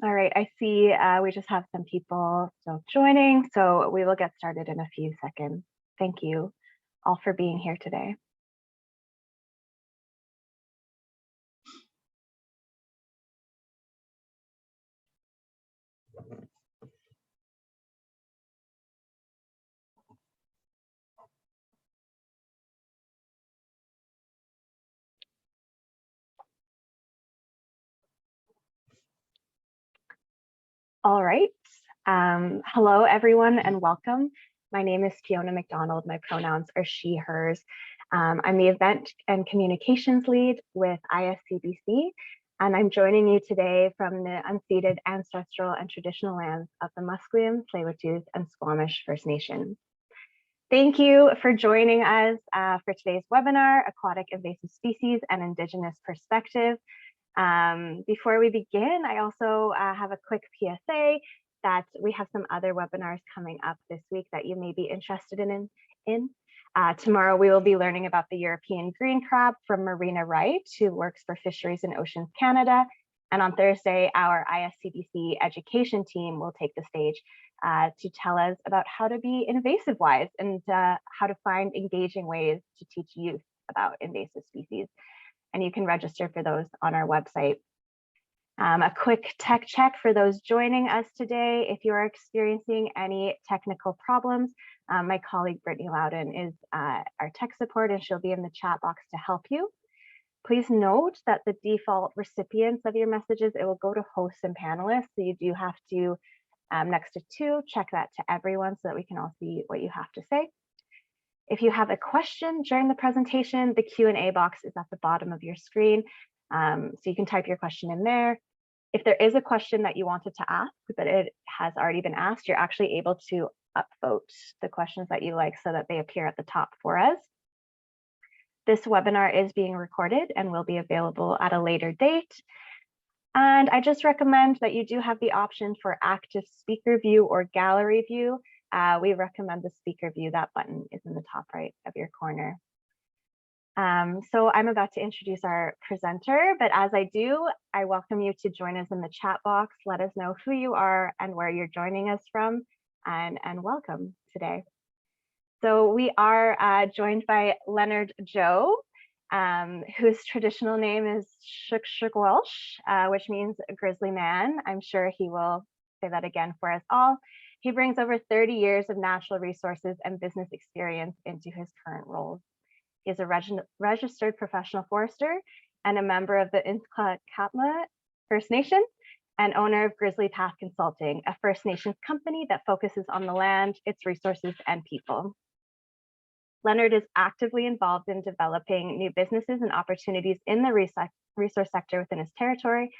All right, I see we just have some people still joining, so we will get started in a few seconds. Thank you all for being here today. All right. Hello, everyone, and welcome. My name is Fiona McDonald. My pronouns are she, hers. I'm the event and communications lead with ISCBC, and I'm joining you today from the unceded ancestral and traditional lands of the Musqueam, Tsleil-Waututh, and Squamish First Nations. Thank you for joining us for today's webinar, Aquatic Invasive Species and Indigenous Perspective. Before we begin, I also have a quick PSA that we have some other webinars coming up this week that you may be interested in. Tomorrow, we will be learning about the European green crab from Marina Wright, who works for Fisheries and Oceans Canada. And on Thursday, our ISCBC education team will take the stage to tell us about how to be invasive wise and how to find engaging ways to teach youth about invasive species. And you can register for those on our website. A quick tech check for those joining us today. If you are experiencing any technical problems, my colleague Brittany Loudon is our tech support, and she'll be in the chat box to help you. Please note that the default recipients of your messages, it will go to hosts and panelists. So you do have to, next to two, check that to everyone so that we can all see what you have to say. If you have a question during the presentation, the Q&A box is at the bottom of your screen. So you can type your question in there. If there is a question that you wanted to ask, but it has already been asked, you're actually able to upvote the questions that you like so that they appear at the top for us. This webinar is being recorded and will be available at a later date. And I just recommend that you do have the option for active speaker view or gallery view. We recommend the speaker view. That button is in the top right of your corner. So I'm about to introduce our presenter, but as I do, I welcome you to join us in the chat box. Let us know who you are and where you're joining us from, and welcome today. So we are joined by Lennard Joe, whose traditional name is Shuk which means grizzly man. I'm sure he will say that again for us all. He brings over 30 years of natural resources and business experience into his current role. He is a registered professional forester and a member of the Insklakatla First Nation and owner of Grizzly Path Consulting, a First Nations company that focuses on the land, its resources, and people. Lennard is actively involved in developing new businesses and opportunities in the resource sector within his territory,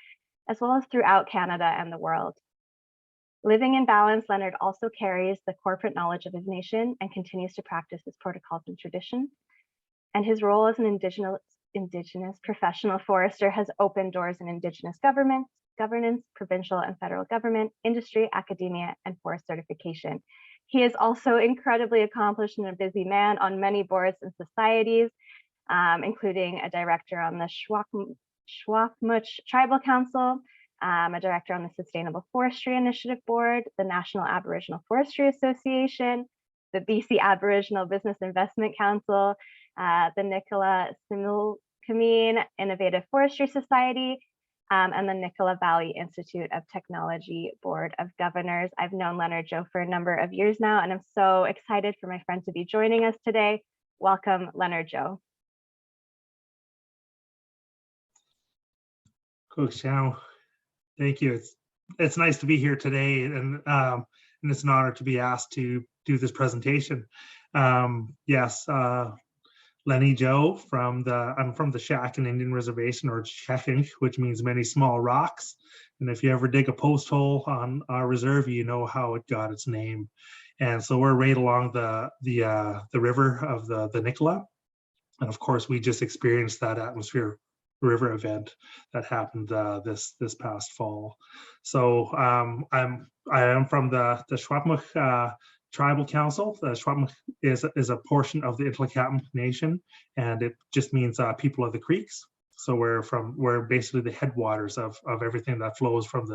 as well as throughout Canada and the world. Living in balance, Lennard also carries the corporate knowledge of his nation and continues to practice his protocols and traditions. And his role as an Indigenous professional forester has opened doors in Indigenous governance, provincial and federal government, industry, academia, and forest certification. He is also incredibly accomplished and a busy man on many boards and societies, including a director on the Shwapmuch Tribal Council, a director on the Sustainable Forestry Initiative Board, the National Aboriginal Forestry Association, the BC Aboriginal Business Investment Council, the Nicola Similkameen Innovative Forestry Society, and the Nicola Valley Institute of Technology Board of Governors. I've known Lennard Joe for a number of years now, and I'm so excited for my friend to be joining us today. Welcome, Lennard Joe. Cool, Xiao. Thank you. It's nice to be here today, and it's an honor to be asked to do this presentation. Yes, Lenny Joe I'm from the Shakin Indian Reservation, or Shekink, which means many small rocks. And if you ever dig a post hole on our reserve, you know how it got its name. And so we're right along the river of the Nicola. And of course, we just experienced that atmosphere river event that happened this past fall. So I am from the Shwapmuch Tribal Council. The Shwapmuch is a portion of the Insklakatla Nation, and it just means people of the creeks. So we're basically the headwaters of everything that flows from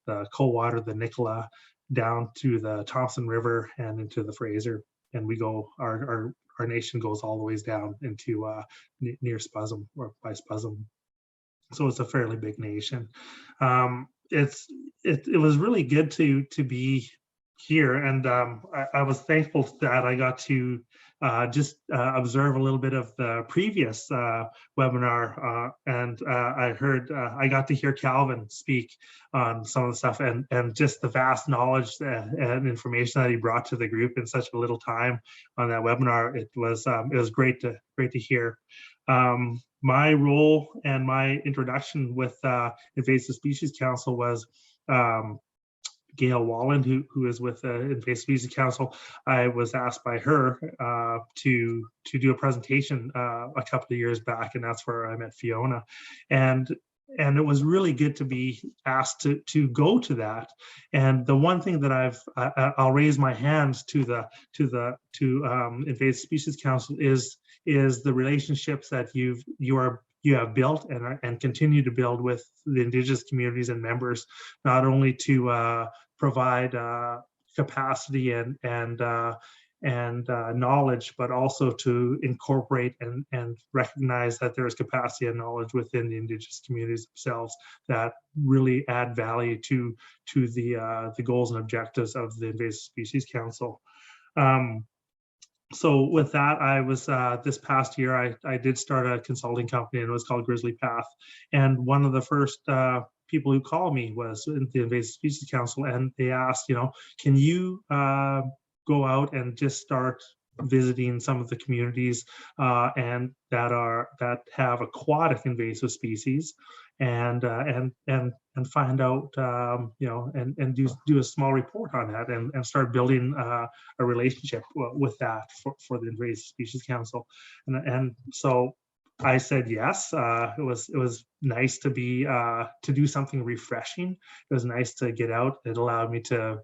the Coldwater, the Nicola, down to the Thompson River and into the Fraser. And we go, our nation goes all the ways down into near Spuzzum or by Spuzzum. So it's a fairly big nation. It was really good to be here, and I was thankful that I got to just observe a little bit of the previous webinar, and I got to hear Calvin speak on some of the stuff, and just the vast knowledge and information that he brought to the group in such a little time on that webinar. It was great to hear. My role and my introduction with Invasive Species Council was Gail Walland, who is with Invasive Species Council. I was asked by her to do a presentation a couple of years back, and that's where I met Fiona. And it was really good to be asked to go to that. And the one thing that I'll raise my hands to Invasive Species Council is the relationships that you have built and continue to build with the Indigenous communities and members, not only to provide capacity and knowledge, but also to incorporate and recognize that there is capacity and knowledge within the Indigenous communities themselves that really add value to the goals and objectives of the Invasive Species Council. So with that, I was this past year, I did start a consulting company, and it was called Grizzly Path. And one of the first people who called me was the Invasive Species Council, and they asked, can you go out and just start visiting some of the communities and that have aquatic invasive species, and find out, and do a small report on that, and start building a relationship with that for the Invasive Species Council. And so I said yes. It was nice to do something refreshing. It was nice to get out. It allowed me to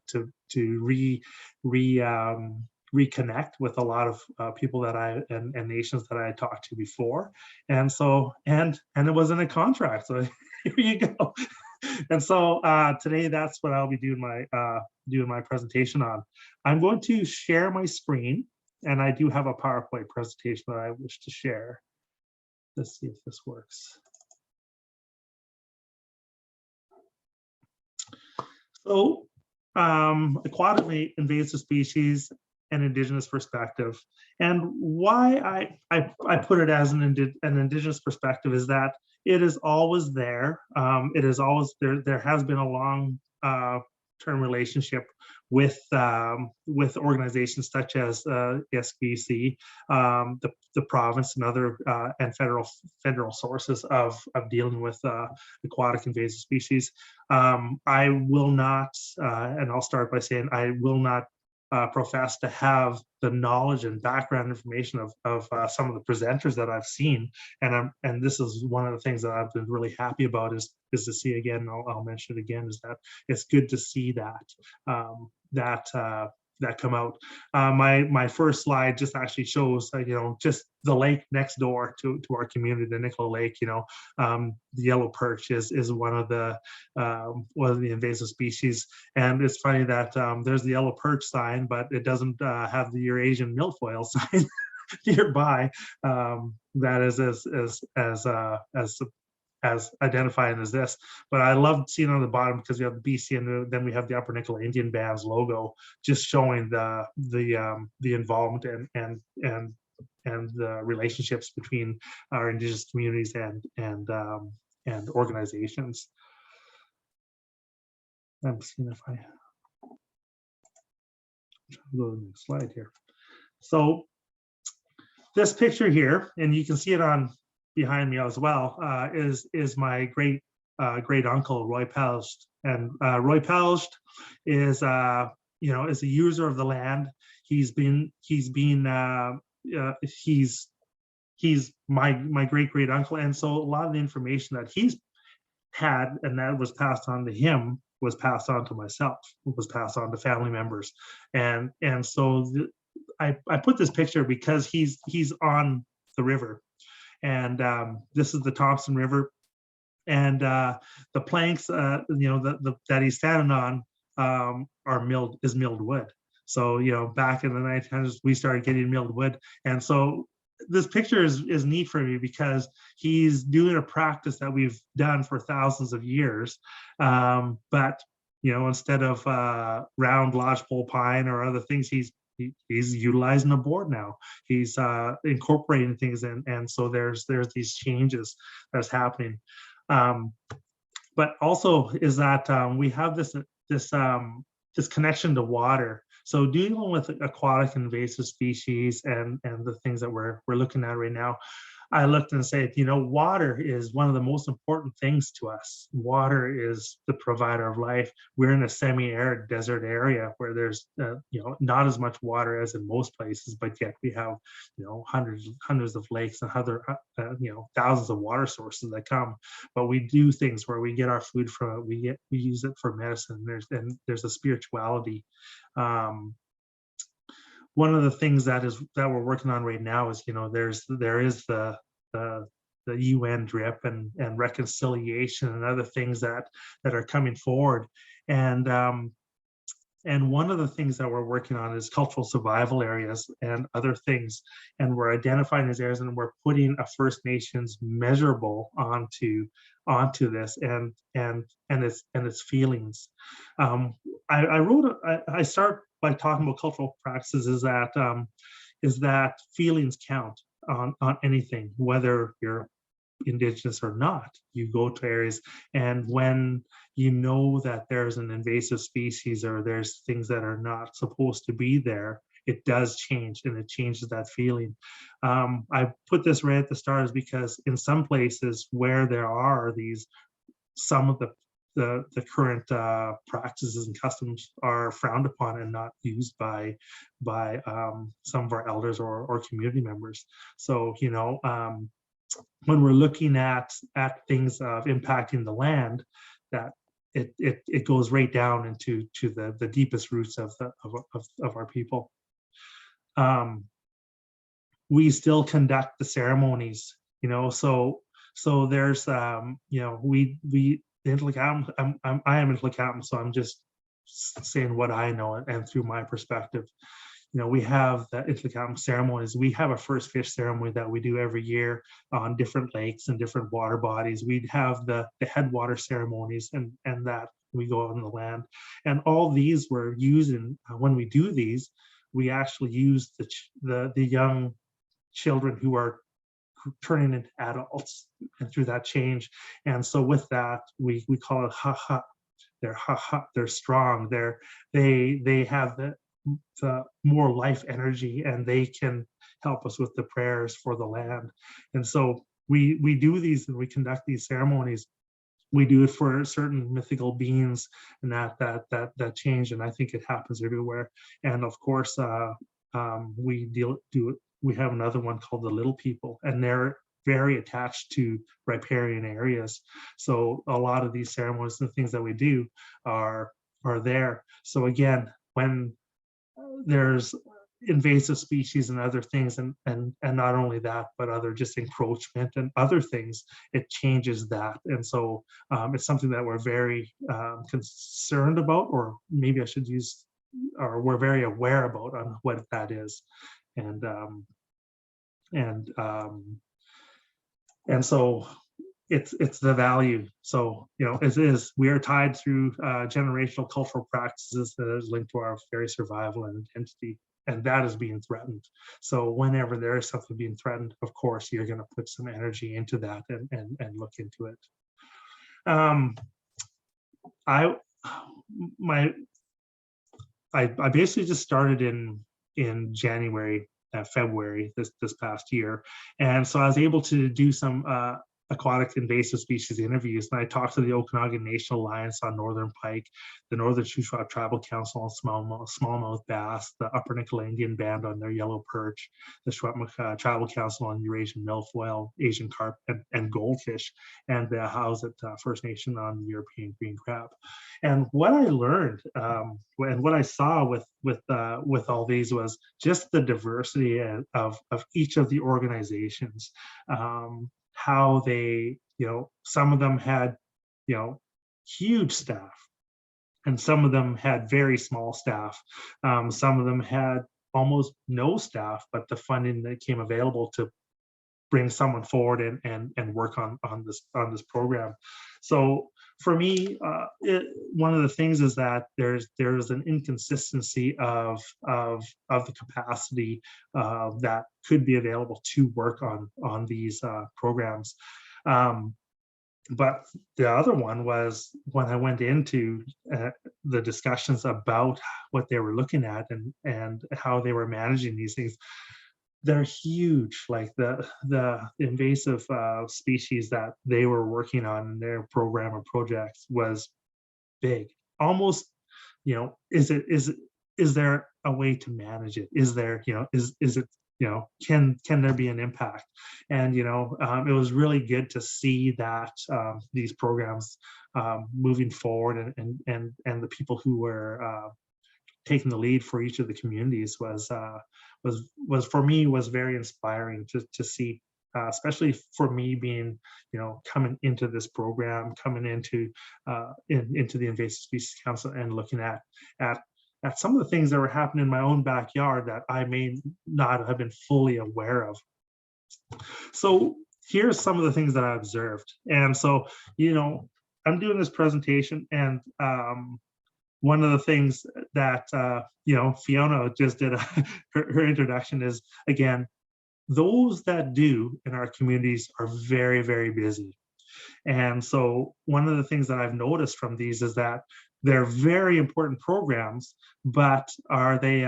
reconnect with a lot of people that and nations that I had talked to before. And so and it wasn't a contract. So here you go. And so today, that's what I'll be doing my presentation on. I'm going to share my screen, and I do have a PowerPoint presentation that I wish to share. Let's see if this works. So aquatic invasive species and Indigenous perspective. And why I put it as an Indigenous perspective is that it is always there. It is always there. There has been a long term relationship with organizations such as SBC, the province, and other and federal sources of dealing with aquatic invasive species. I will not, and I'll start by saying I will not profess to have the knowledge and background information of some of the presenters that I've seen, and this is one of the things that I've been really happy about is to see again. And I'll mention it again, is that it's good to see that come out. My first slide just actually shows just the lake next door to our community, the Nicola Lake. The yellow perch is one of the invasive species, and it's funny that there's the yellow perch sign, but it doesn't have the Eurasian milfoil sign nearby. That is as identifying as this. But I love seeing on the bottom, because we have the BC and then we have the Upper Nicola Indian Band's logo, just showing the involvement and the relationships between our Indigenous communities and organizations. I'm seeing if I go to the next slide here. So this picture here, and you can see it on behind me as well, is my great uncle Roy Pelst. And Roy Pelst is is a user of the land. He's my great uncle, and so a lot of the information that he's had and that was passed on to him was passed on to myself, was passed on to family members, and so I put this picture because he's on the river. And this is the Thompson River. And the planks, that he's standing on is milled wood. So, back in the 1900s, we started getting milled wood. And so this picture is neat for me because he's doing a practice that we've done for thousands of years. But, instead of round lodgepole pine or other things, he's utilizing a board now. He's incorporating things in. And so there's these changes that's happening. But also is that we have this connection to water. So dealing with aquatic invasive species and the things that we're looking at right now, I looked and said, water is one of the most important things to us. Water is the provider of life. We're in a semi-arid desert area where there's, not as much water as in most places, but yet we have, hundreds of lakes and other, thousands of water sources that come. But we do things where we get our food from it. We use it for medicine. There's a spirituality. One of the things that we're working on right now is, there is the UN drip and reconciliation and other things that are coming forward. And one of the things that we're working on is cultural survival areas and other things. And we're identifying these areas and we're putting a First Nations measurable onto this and its feelings. I start by talking about cultural practices is that feelings count on anything, whether you're Indigenous or not. You go to areas, and when you know that there's an invasive species or there's things that are not supposed to be there, it does change, and it changes that feeling. I put this right at the start is because in some places where there are some of the current practices and customs are frowned upon and not used by some of our elders or community members. So, when we're looking at things of impacting the land, that it goes right down into the deepest roots of our people. We still conduct the ceremonies, so there's I am Intlecatum, so I'm just saying what I know and through my perspective. We have the Intlecatum ceremonies. We have a first fish ceremony that we do every year on different lakes and different water bodies. We have the headwater ceremonies and that we go on the land. And all these we're using, when we do these, we actually use the young children who are turning into adults and through that change. And so with that, we call it ha-ha. They're strong. They have the more life energy, and they can help us with the prayers for the land. And so we do these and we conduct these ceremonies. We do it for certain mythical beings and that change. And I think it happens everywhere. And of course, we have another one called the Little People, and they're very attached to riparian areas. So a lot of these ceremonies and things that we do are there. So again, when there's invasive species and other things, and not only that, but other just encroachment and other things, it changes that. And so it's something that we're very concerned about, or maybe I should use, or we're very aware about on what that is. And so it's the value. So we are tied through generational cultural practices that is linked to our very survival and identity, and that is being threatened. So whenever there is something being threatened, of course you're going to put some energy into that and look into it. I basically just started in January, February this past year, and so I was able to do some aquatic invasive species interviews, and I talked to the Okanagan Nation Alliance on northern pike, the Northern Shuswap Tribal Council on smallmouth bass, the Upper Nicola Indian Band on their yellow perch, the Secwepemc Tribal Council on Eurasian milfoil, Asian carp, and goldfish, and the Hauset First Nation on European green crab. And what I learned and what I saw with all these was just the diversity of each of the organizations. How they, some of them had, huge staff, and some of them had very small staff. Some of them had almost no staff, but the funding that came available to bring someone forward and work on this program. So for me, one of the things is that there's an inconsistency of the capacity that could be available to work on these programs. But the other one was when I went into the discussions about what they were looking at and how they were managing these things. They're huge, like the invasive species that they were working on in their program or projects was big. Almost, is there a way to manage it? Is there, is it, can there be an impact? And it was really good to see that these programs moving forward, and the people who were taking the lead for each of the communities was for me was very inspiring to see, especially for me being, coming into this program, coming into the Invasive Species Council and looking at some of the things that were happening in my own backyard that I may not have been fully aware of. So here's some of the things that I observed. And so, I'm doing this presentation, and one of the things that, Fiona just did her introduction is, again, those that do in our communities are very, very busy. And so one of the things that I've noticed from these is that they're very important programs, but are they,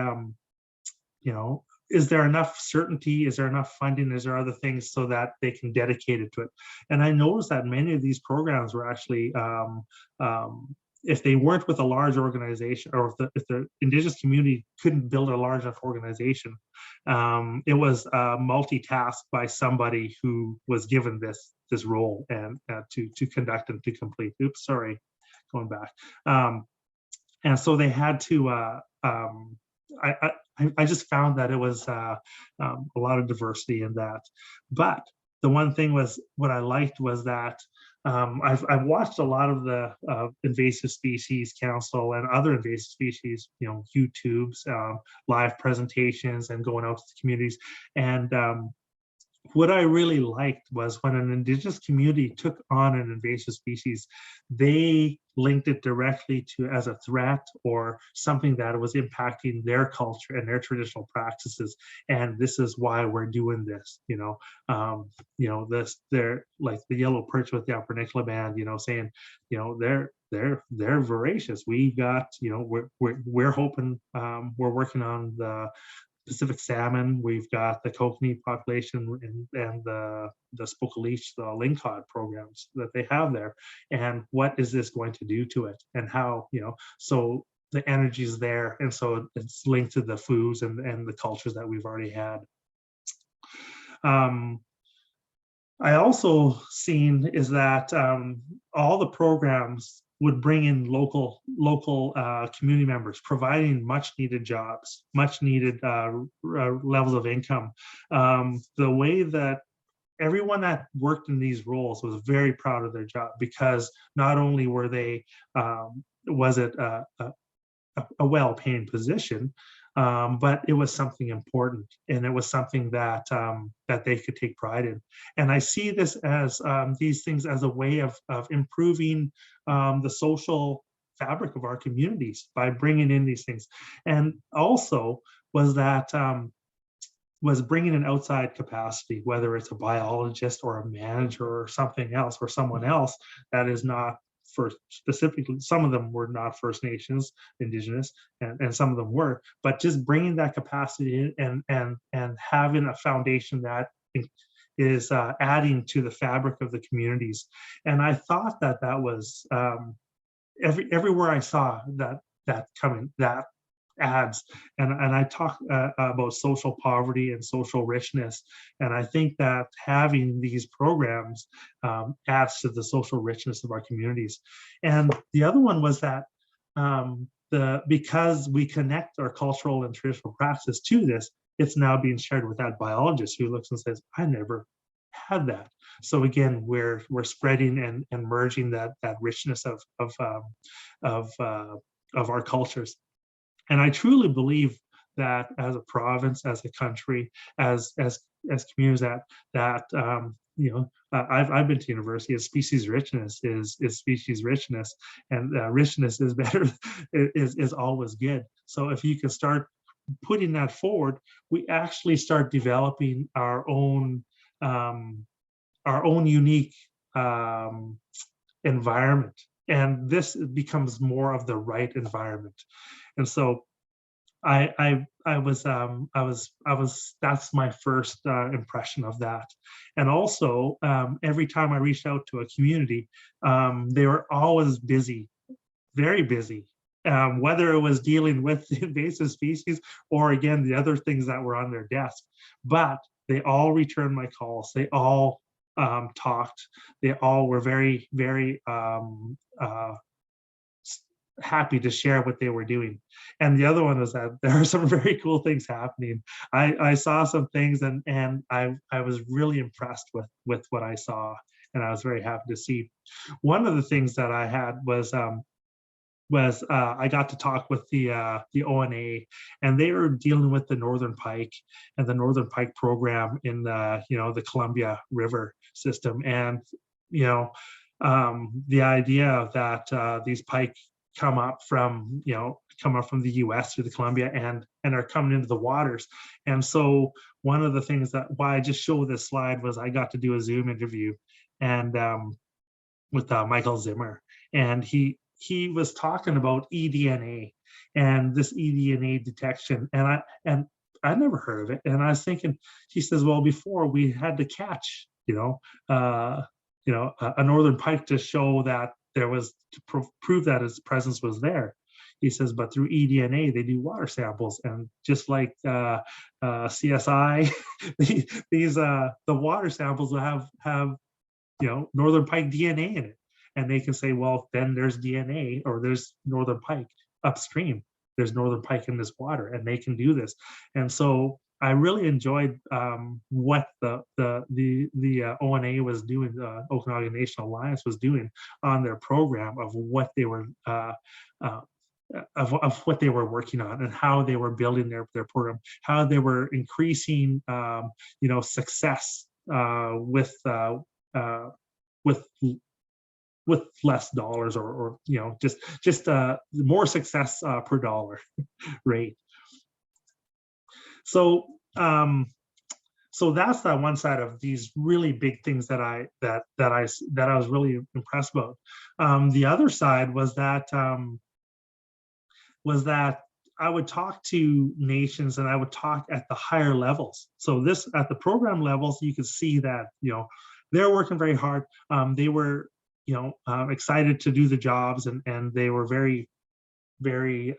is there enough certainty? Is there enough funding? Is there other things so that they can dedicate it to it? And I noticed that many of these programs were actually, if they weren't with a large organization, or if the Indigenous community couldn't build a large enough organization, it was multitasked by somebody who was given this role and to conduct and to complete. Oops, sorry, going back. And so they had to. I just found that it was a lot of diversity in that. But the one thing was, what I liked was that I've watched a lot of the Invasive Species Council and other invasive species, YouTubes, live presentations, and going out to the communities. And what I really liked was when an Indigenous community took on an invasive species, they linked it directly to as a threat or something that was impacting their culture and their traditional practices. And this is why we're doing this, they're like the yellow perch with the Upper Nicola Band, saying, they're voracious. We got, we're hoping, we're working on the Pacific salmon. We've got the kokanee population and the spokaleach, the lingcod programs that they have there. And what is this going to do to it? And how, so the energy is there. And so it's linked to the foods and the cultures that we've already had. I also seen is that all the programs would bring in local community members, providing much needed jobs, much needed levels of income. The way that everyone that worked in these roles was very proud of their job, because not only were they, was it a well-paying position, but it was something important, and it was something that that they could take pride in. And I see this as these things as a way of improving the social fabric of our communities by bringing in these things. And also was that was bringing an outside capacity, whether it's a biologist or a manager or something else, or someone else that is not first, specifically, some of them were not First Nations, Indigenous, and some of them were, but just bringing that capacity in and having a foundation that adding to the fabric of the communities. And I thought that that was everywhere I saw that coming, that ads, and I talk about social poverty and social richness, and I think that having these programs adds to the social richness of our communities. And the other one was that because we connect our cultural and traditional practice to this, it's now being shared with that biologist who looks and says, I never had that. So again, we're spreading and merging that richness of our cultures. And I truly believe that as a province, as a country, as communities, I've been to university. Species richness is species richness, and richness is better, is always good. So if you can start putting that forward, we actually start developing our own unique environment, and this becomes more of the right environment. And so I was that's my first impression of that. And also every time I reached out to a community, they were always busy, very busy, whether it was dealing with the invasive species or again the other things that were on their desk. But they all returned my calls. They all talked. They all were very, very happy to share what they were doing. And the other one was that there are some very cool things happening. I saw some things, and I was really impressed with what I saw, and I was very happy to see. One of the things that I had was I got to talk with the ONA, and they were dealing with the northern pike and the northern pike program in the Columbia River system. And the idea that these pike come up from the US through the Columbia and are coming into the waters. And so one of the things that why I just show this slide was I got to do a Zoom interview and with Michael Zimmer, and he was talking about eDNA and this eDNA detection, and I never heard of it. And I was thinking, he says, well, before we had to catch a northern pike to show that there was to prove that its presence was there. He says, but through eDNA, they do water samples, and just like CSI, the water samples will have northern pike DNA in it, and they can say, well, then there's DNA, or there's northern pike upstream. There's northern pike in this water, and they can do this. And so I really enjoyed what the ONA was doing, the Okanagan Nation Alliance was doing on their program of what they were of what they were working on and how they were building their program, how they were increasing success with less dollars, or just more success per dollar rate. So that's that one side of these really big things that I was really impressed about. The other side was that I would talk to nations, and I would talk at the higher levels. So this at the program levels, you could see that they're working very hard. They were excited to do the jobs, and they were very, very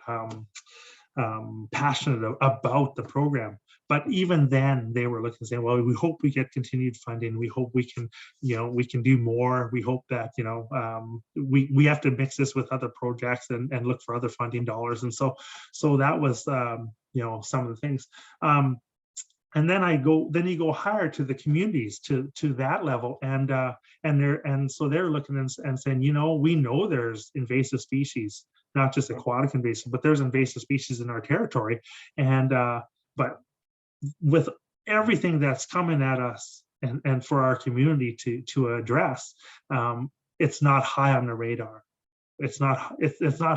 passionate about the program. But even then, they were looking and saying, well, we hope we get continued funding. We hope we can do more. We hope that we have to mix this with other projects and look for other funding dollars. And so that was some of the things. And then you go higher to the communities, to that level, and so they're looking and saying, we know there's invasive species, not just aquatic invasive, but there's invasive species in our territory, and but with everything that's coming at us and for our community to address, it's not high on the radar. It's not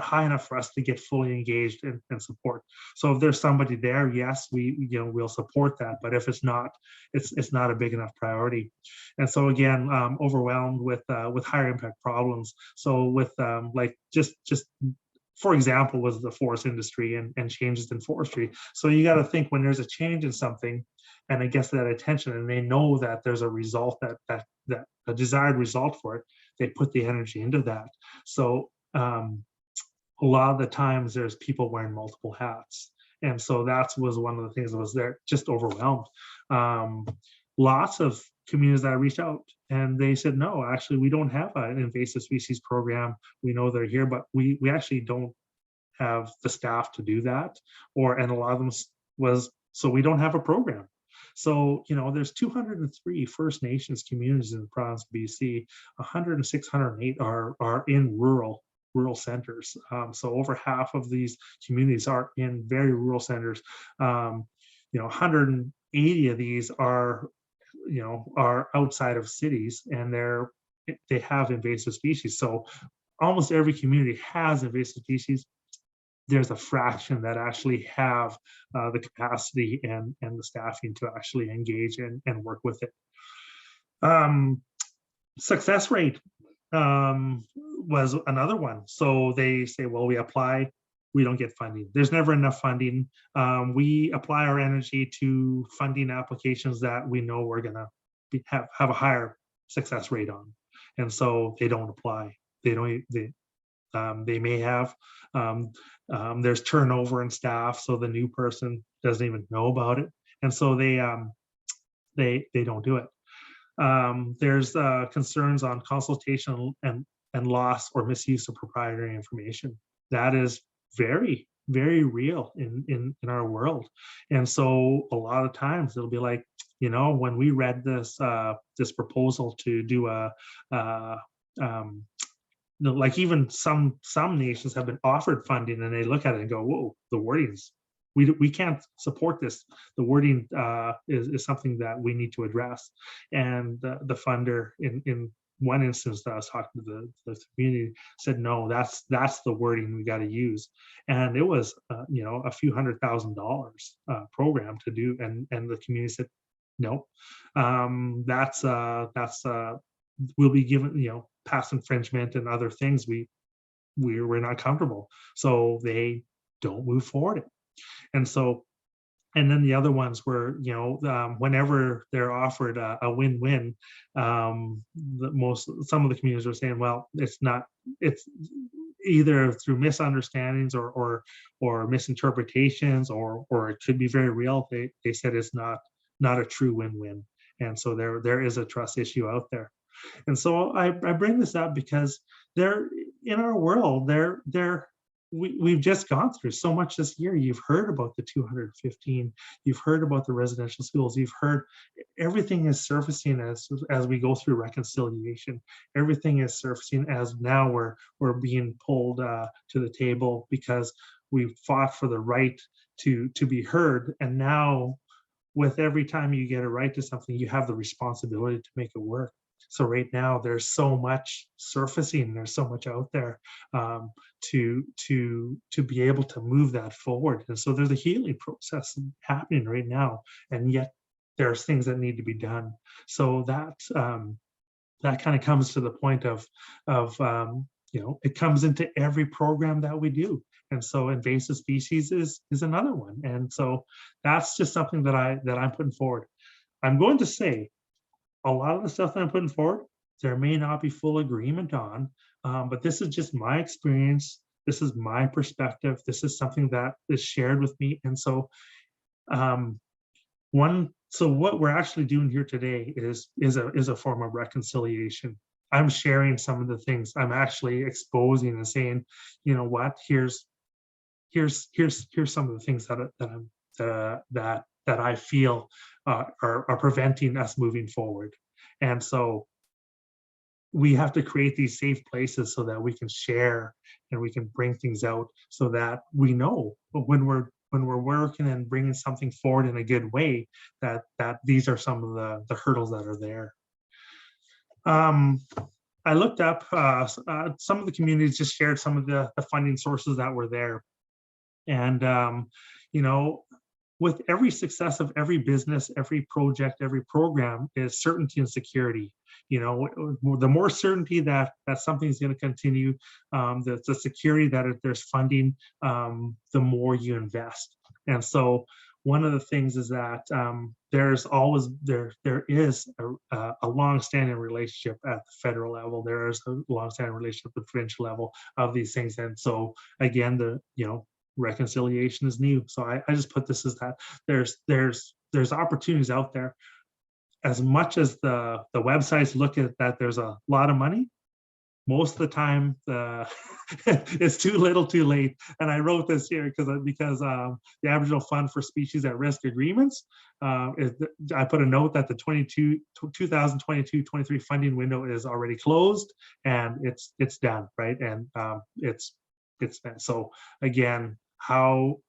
high enough for us to get fully engaged and support. So if there's somebody there, yes, we'll support that. But if it's not, it's not a big enough priority. And so again, overwhelmed with higher impact problems. So with like just for example, was the forest industry and changes in forestry. So you got to think when there's a change in something and it gets that attention and they know that there's a result that a desired result for it, they put the energy into that. So a lot of the times there's people wearing multiple hats. And so that was one of the things that was there, just overwhelmed. Lots of communities that I reached out and they said, no, actually, we don't have an invasive species program. We know they're here, but we actually don't have the staff to do that. And a lot of them was, so we don't have a program. So, there's 203 First Nations communities in the province of BC. 106, 108 are in rural centers. So over half of these communities are in very rural centers. 180 of these are outside of cities, and they have invasive species. So almost every community has invasive species. There's a fraction that actually have the capacity and the staffing to actually engage and work with it. Success rate was another one. So they say, well, we apply, we don't get funding. There's never enough funding. We apply our energy to funding applications that we know we're gonna have a higher success rate on, and so they don't apply. They may have. There's turnover in staff, so the new person doesn't even know about it, and so they don't do it. There's concerns on consultation and loss or misuse of proprietary information. That is very, very real in our world. And so a lot of times it'll be like, when we read this proposal to do like even some nations have been offered funding and they look at it and go, whoa, the wording's, we can't support this. The wording is something that we need to address. And the funder in one instance that I was talking to the community said, no, that's the wording we got to use. And it was a few $100,000 program to do, and the community said, no, that's we'll be given past infringement and other things. We're not comfortable, so they don't move forward. And so, and then the other ones were, whenever they're offered a win-win, some of the communities were saying, well, it's either through misunderstandings or misinterpretations, or it could be very real. They said it's not a true win-win. And so there is a trust issue out there. And so I bring this up because in our world, we've just gone through so much this year. You've heard about the 215, you've heard about the residential schools, you've heard everything is surfacing as we go through reconciliation. Everything is surfacing as now we're being pulled to the table because we've fought for the right to be heard. And now with every time you get a right to something, you have the responsibility to make it work. So right now there's so much surfacing, there's so much out there to be able to move that forward. And so there's a healing process happening right now, and yet there's things that need to be done. So that kind of comes to the point of it comes into every program that we do. And so invasive species is another one. And so that's just something that I'm putting forward. I'm going to say, a lot of the stuff that I'm putting forward, there may not be full agreement on, but this is just my experience. This is my perspective. This is something that is shared with me. And so, so what we're actually doing here today is a form of reconciliation. I'm sharing some of the things. I'm actually exposing and saying, you know what, here's some of the things that I feel are preventing us moving forward. And so we have to create these safe places so that we can share and we can bring things out so that we know when we're working and bringing something forward in a good way, that these are some of the hurdles that are there. I looked up, some of the communities just shared some of the funding sources that were there. And, with every success of every business, every project, every program is certainty and security. You know, the more certainty that something's going to continue, the security that there's funding, the more you invest. And so one of the things is that there's always there is a long-standing relationship at the federal level. There is a long-standing relationship at the provincial level of these things. And so again, reconciliation is new. So I just put this as that there's opportunities out there. As much as the websites look at that there's a lot of money, most of the time it's too little too late. And I wrote this here because the Aboriginal Fund for Species at Risk agreements, I put a note that the 2022-23 funding window is already closed and it's done, right? And it's so again, how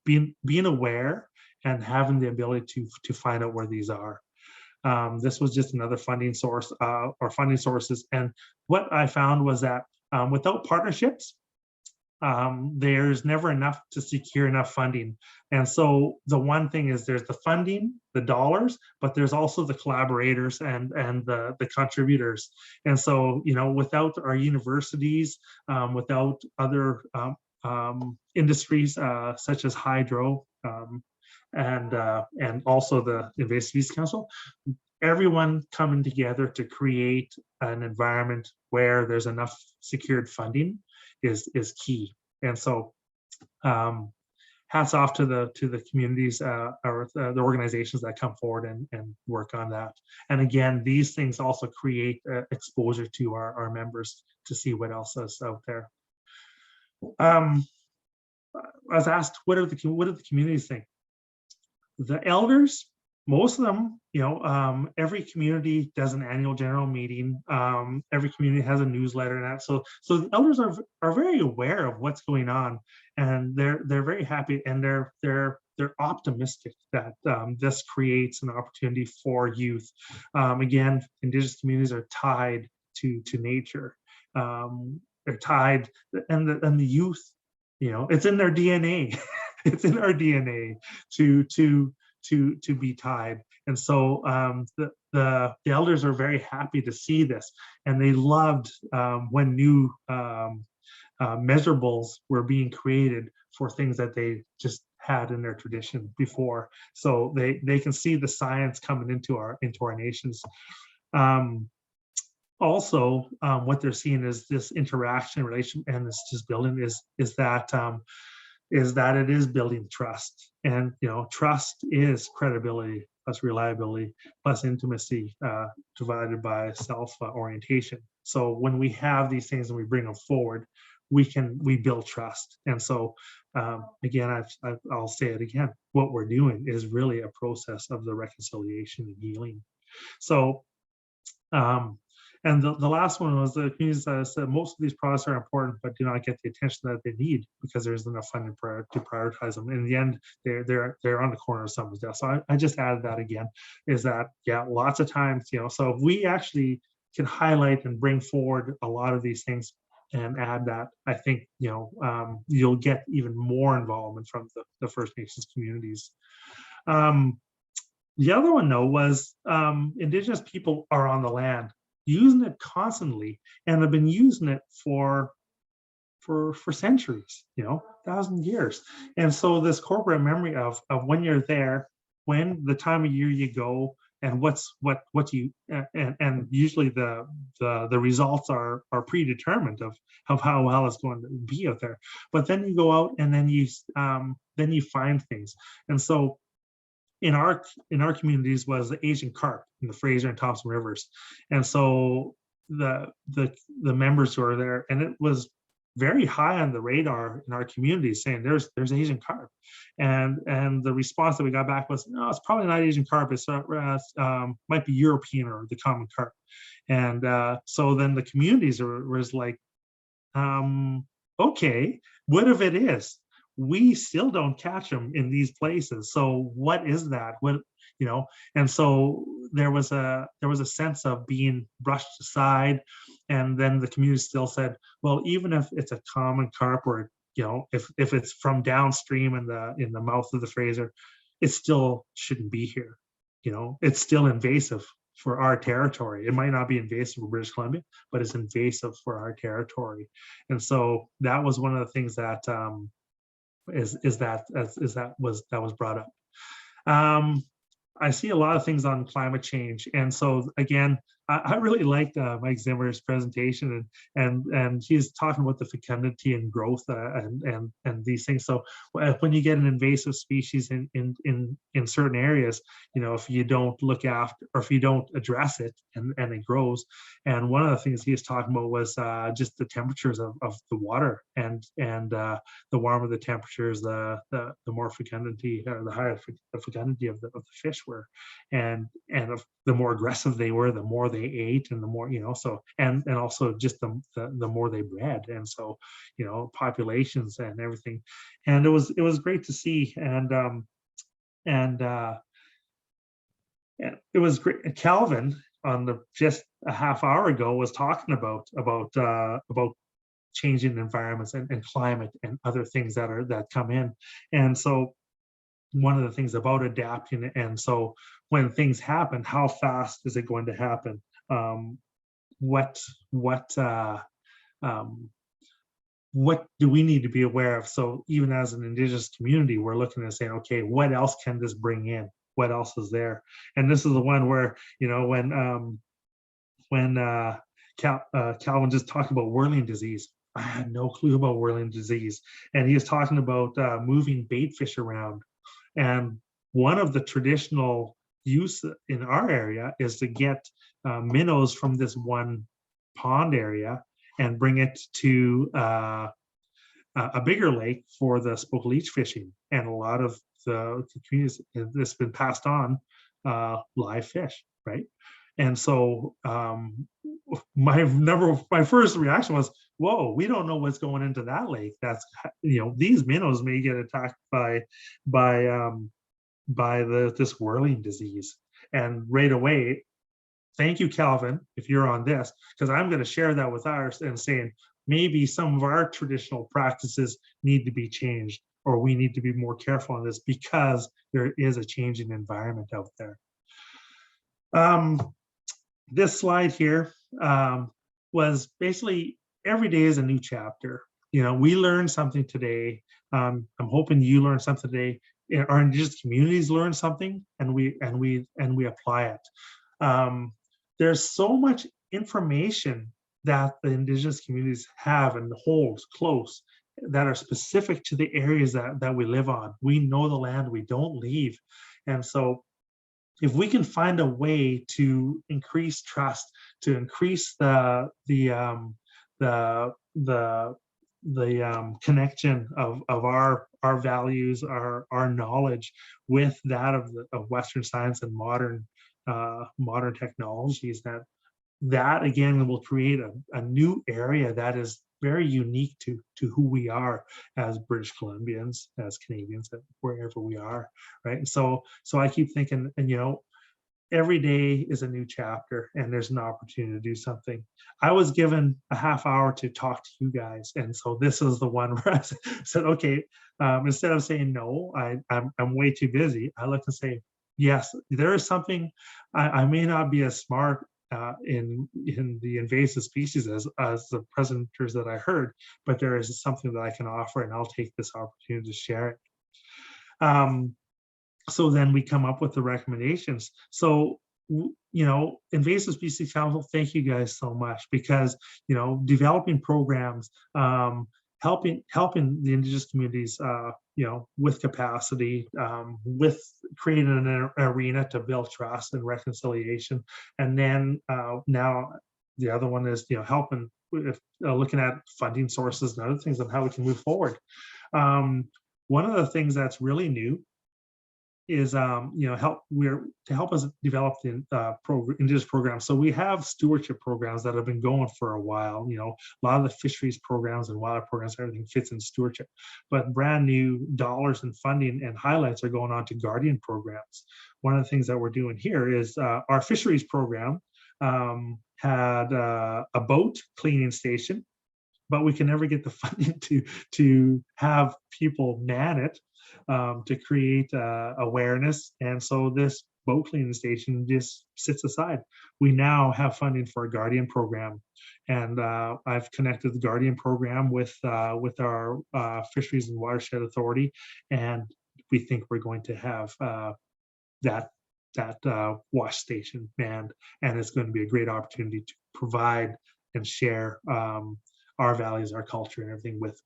being aware and having the ability to find out where these are. This was just another funding source or funding sources. And what I found was that without partnerships, there's never enough to secure enough funding. And so the one thing is there's the funding, the dollars, but there's also the collaborators and the contributors. And so, you know, without our universities, without other industries such as hydro, and also the Invasive Species Council, everyone coming together to create an environment where there's enough secured funding is key. And so hats off to the communities or the organizations that come forward and work on that. And again, these things also create exposure to our members to see what else is out there. I was asked, what do the communities think? The elders, most of them, you know, every community does an annual general meeting. Every community has a newsletter and that. So the elders are very aware of what's going on, and they're very happy, and they're optimistic that this creates an opportunity for youth. Again, Indigenous communities are tied to nature. They're tied, and the youth, you know, it's in their DNA. It's in our DNA to be tied. And so the elders are very happy to see this, and they loved when new measurables were being created for things that they just had in their tradition before. So they can see the science coming into our nations. Also, what they're seeing is this interaction relation, and this just building is that it is building trust. And, you know, trust is credibility plus reliability plus intimacy divided by self-orientation. So when we have these things and we bring them forward, we build trust. And so again, I'll say it again, what we're doing is really a process of the reconciliation and healing. So and the last one was the communities that said most of these products are important, but do not get the attention that they need because there isn't enough funding to prioritize them. In the end, they're on the corner of someone's desk. So I just added that again, is that, yeah, lots of times, you know, so if we actually can highlight and bring forward a lot of these things and add that, I think, you know, you'll get even more involvement from the First Nations communities. The other one, though, was Indigenous people are on the land, using it constantly, and have been using it for centuries, you know, 1,000 years. And so this corporate memory of when you're there, when the time of year you go, and what you and usually the results are predetermined of how well it's going to be out there. But then you go out and then you find things. And so in our communities was the Asian carp in the Fraser and Thompson rivers. And so the members who are there, and it was very high on the radar in our community, saying there's Asian carp. And the response that we got back was, no, it's probably not Asian carp, it's might be European or the common carp. And so then the communities was like, okay, what if it is? We still don't catch them in these places. So what is that? What, you know? And so there was a sense of being brushed aside. And then the community still said, well, even if it's a common carp or if it's from downstream in the mouth of the Fraser, it still shouldn't be here. It's still invasive for our territory. It might not be invasive for British Columbia, but it's invasive for our territory. And so that was one of the things that was brought up. I see a lot of things on climate change, and so again, I really liked Mike Zimmer's presentation, and he's talking about the fecundity and growth and these things. So when you get an invasive species in certain areas, if you don't look after, or if you don't address it, and it grows. And one of the things he was talking about was just the temperatures of the water, and the warmer the temperatures, the more fecundity, or the higher the fecundity of the fish were, and if the more aggressive they were, the more they ate, and the more, so, and also just the more they bred, and so, populations and everything. And it was great to see. And it was great. Calvin, just a half hour ago, was talking about changing environments and climate and other things that come in. And so one of the things about adapting, and so when things happen, how fast is it going to happen? What do we need to be aware of? So even as an Indigenous community, we're looking and saying, okay, what else can this bring in? What else is there? And this is the one where, when Calvin just talked about whirling disease, I had no clue about whirling disease. And he was talking about moving bait fish around. And one of the traditional use in our area is to get minnows from this one pond area and bring it to a bigger lake for the spoke leech fishing. And a lot of the communities, this has been passed on live fish, right? And so my first reaction was, whoa, we don't know what's going into that lake. That's, these minnows may get attacked by this whirling disease. And right away, thank you, Calvin, if you're on this, because I'm going to share that with ours and saying maybe some of our traditional practices need to be changed, or we need to be more careful on this because there is a changing environment out there. This slide here was basically every day is a new chapter. We learned something today. I'm hoping you learned something today. Our Indigenous communities learn something, and we apply it. There's so much information that the Indigenous communities have and hold close that are specific to the areas that we live on. We know the land, we don't leave. And so if we can find a way to increase trust, to increase the connection of our values, our knowledge with that of Western science and modern technologies, that again will create a new area that is very unique to who we are as British Columbians, as Canadians, wherever we are, right? And so I keep thinking, and every day is a new chapter, and there's an opportunity to do something. I was given a half hour to talk to you guys, and so this is the one where I said, okay, instead of saying no, I'm way too busy, I look and say, yes, there is something. I may not be as smart in the invasive species as the presenters that I heard, but there is something that I can offer, and I'll take this opportunity to share it. So then we come up with the recommendations. So, Invasive Species Council, thank you guys so much, because, developing programs, helping the Indigenous communities, with capacity, with creating an arena to build trust and reconciliation. And then now the other one is, helping with looking at funding sources and other things on how we can move forward. One of the things that's really new is to help us develop the Indigenous programs. So we have stewardship programs that have been going for a while. A lot of the fisheries programs and wildlife programs, everything fits in stewardship. But brand new dollars and funding and highlights are going on to guardian programs. One of the things that we're doing here is our fisheries program had a boat cleaning station. but we can never get the funding to have people man it, to create awareness. And so this boat cleaning station just sits aside. We now have funding for a Guardian program, and I've connected the Guardian program with our Fisheries and Watershed Authority, and we think we're going to have that wash station manned, and it's going to be a great opportunity to provide and share our values, our culture, and everything with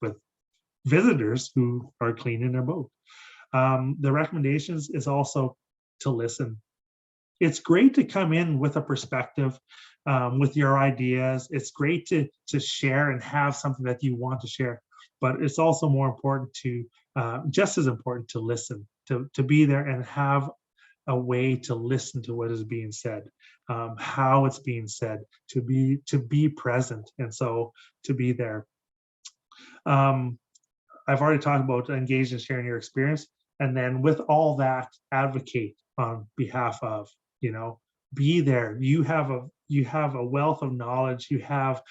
visitors who are cleaning their boat. The recommendations is also to listen. It's great to come in with a perspective, with your ideas. It's great to share and have something that you want to share, but it's also more important to, just as important, to listen, to be there and have a way to listen to what is being said, how it's being said, to be present, and so to be there. I've already talked about engage and sharing your experience, and then with all that, advocate on behalf of, be there. You have a wealth of knowledge. You have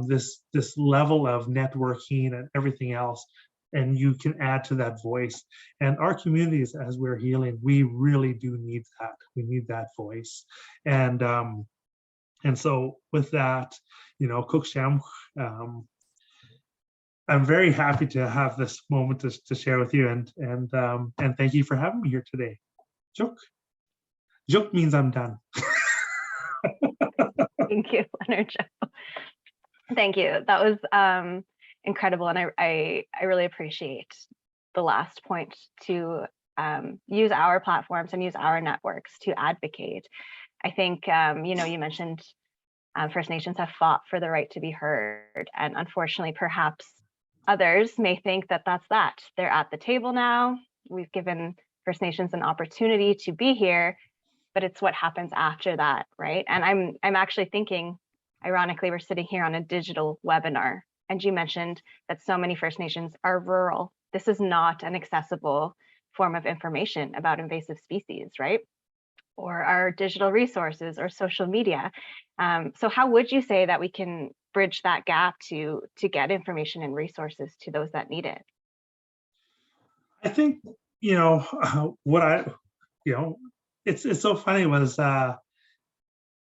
this level of networking and everything else, and you can add to that voice. And our communities, as we're healing, we really do need that. We need that voice. And so with that, Cookshem, I'm very happy to have this moment to share with you, and thank you for having me here today. Juk means I'm done. Thank you, Lennard Joe. Thank you. That was incredible, and I really appreciate the last point to use our platforms and use our networks to advocate. I think you mentioned First Nations have fought for the right to be heard, and unfortunately, perhaps others may think that that's that. They're at the table now. We've given First Nations an opportunity to be here, but it's what happens after that, right? And I'm actually thinking, ironically, we're sitting here on a digital webinar, and you mentioned that so many First Nations are rural. This is not an accessible form of information about invasive species, right? Or our digital resources or social media. So how would you say that we can bridge that gap to get information and resources to those that need it? I think, it's so funny was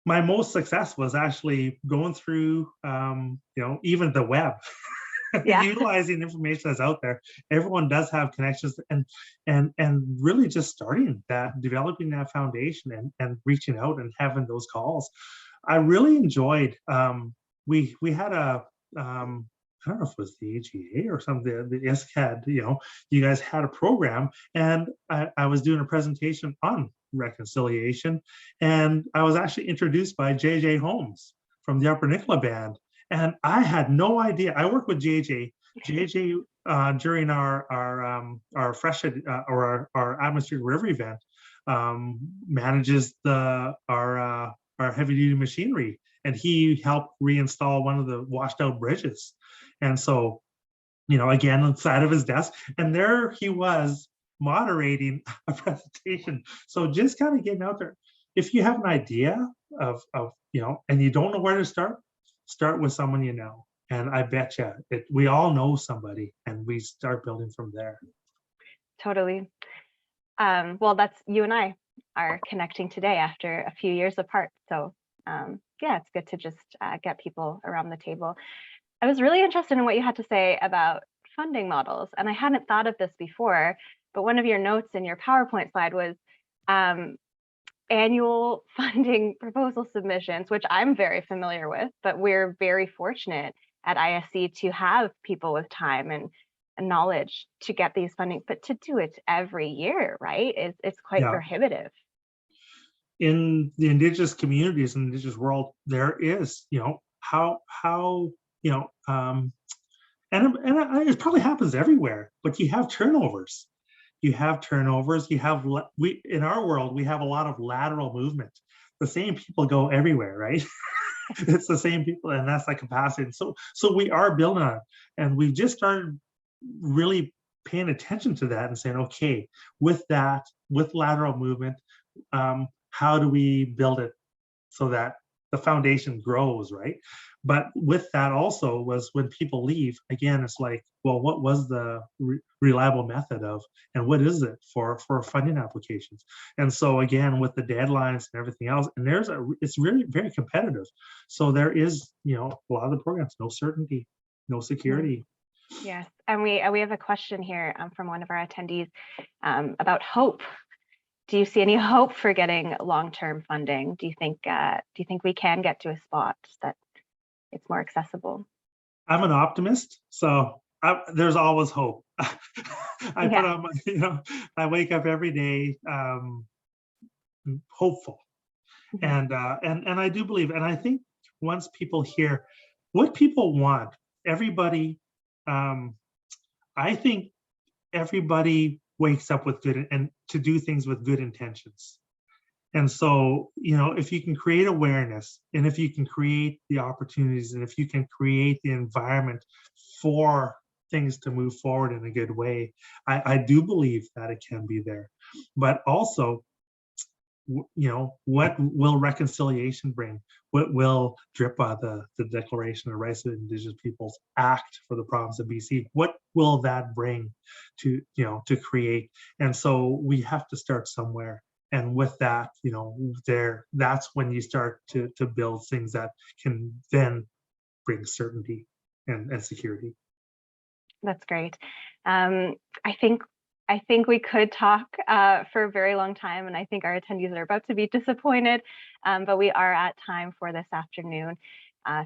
my most success was actually going through, even the web. Yeah. Utilizing information that's out there. Everyone does have connections, and really just starting that, developing that foundation, and reaching out and having those calls. I really enjoyed. We had a I don't know if it was the AGA or something. The ISCAD, you guys had a program, and I was doing a presentation on reconciliation, and I was actually introduced by JJ Holmes from the Upper Nicola Band. And I had no idea. I work with JJ. JJ during our fresh or our atmospheric river event manages our heavy duty machinery, and he helped reinstall one of the washed out bridges. And so, again, on the side of his desk, and there he was moderating a presentation. So just kind of getting out there. If you have an idea of and you don't know where to start with someone you know, and I bet you we all know somebody, and we start building from there. Totally. Well, that's you and I are connecting today after a few years apart. So yeah, it's good to just get people around the table. I was really interested in what you had to say about funding models, and I hadn't thought of this before, but one of your notes in your PowerPoint slide was annual funding proposal submissions, which I'm very familiar with, but we're very fortunate at ISC to have people with time and knowledge to get these funding, but to do it every year, right? It's quite prohibitive. In the Indigenous communities and Indigenous world, there is, and it probably happens everywhere, but you have turnovers. You have in our world, we have a lot of lateral movement. The same people go everywhere, right? It's the same people, and that's the capacity. So we are building on it, and we've just started really paying attention to that and saying, okay, with lateral movement, how do we build it so that the foundation grows, right? But with that also was when people leave, again, it's like, well, what was the reliable method of, and what is it for funding applications? And so again, with the deadlines and everything else, and it's really very competitive. So there is, you know, a lot of the programs, no certainty, no security. Yes, and we have a question here from one of our attendees about hope. Do you see any hope for getting long-term funding? Do you think we can get to a spot that it's more accessible? I'm an optimist, so there's always hope. I put on my, you know, I wake up every day hopeful, and I do believe, and I think once people hear what people want, everybody, I think everybody wakes up with good and to do things with good intentions. And so, you know, if you can create awareness, and if you can create the opportunities, and if you can create the environment for things to move forward in a good way, I do believe that it can be there. But also, you know, what will reconciliation bring? What will DRIPA, the Declaration of Rights of Indigenous Peoples Act for the province of BC, what will that bring to, you know, to create? And so we have to start somewhere. And with that, you know, that's when you start to build things that can then bring certainty and security. That's great. I think we could talk for a very long time, and I think our attendees are about to be disappointed, but we are at time for this afternoon.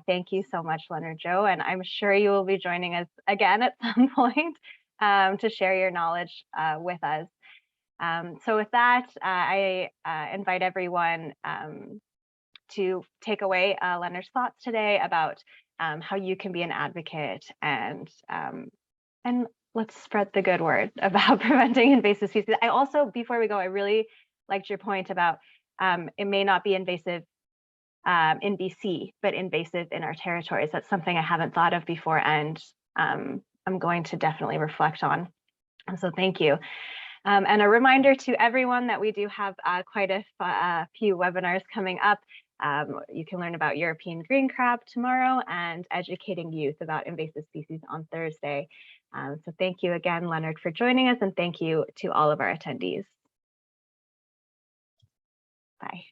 Thank you so much, Lennard Joe, and I'm sure you will be joining us again at some point to share your knowledge with us. So with that, I invite everyone to take away Lennard's thoughts today about how you can be an advocate and let's spread the good word about preventing invasive species. I also, before we go, I really liked your point about it may not be invasive in BC, but invasive in our territories. That's something I haven't thought of before, and I'm going to definitely reflect on. So thank you. And a reminder to everyone that we do have quite a few webinars coming up. You can learn about European green crab tomorrow and educating youth about invasive species on Thursday. So thank you again, Lennard, for joining us, and thank you to all of our attendees. Bye.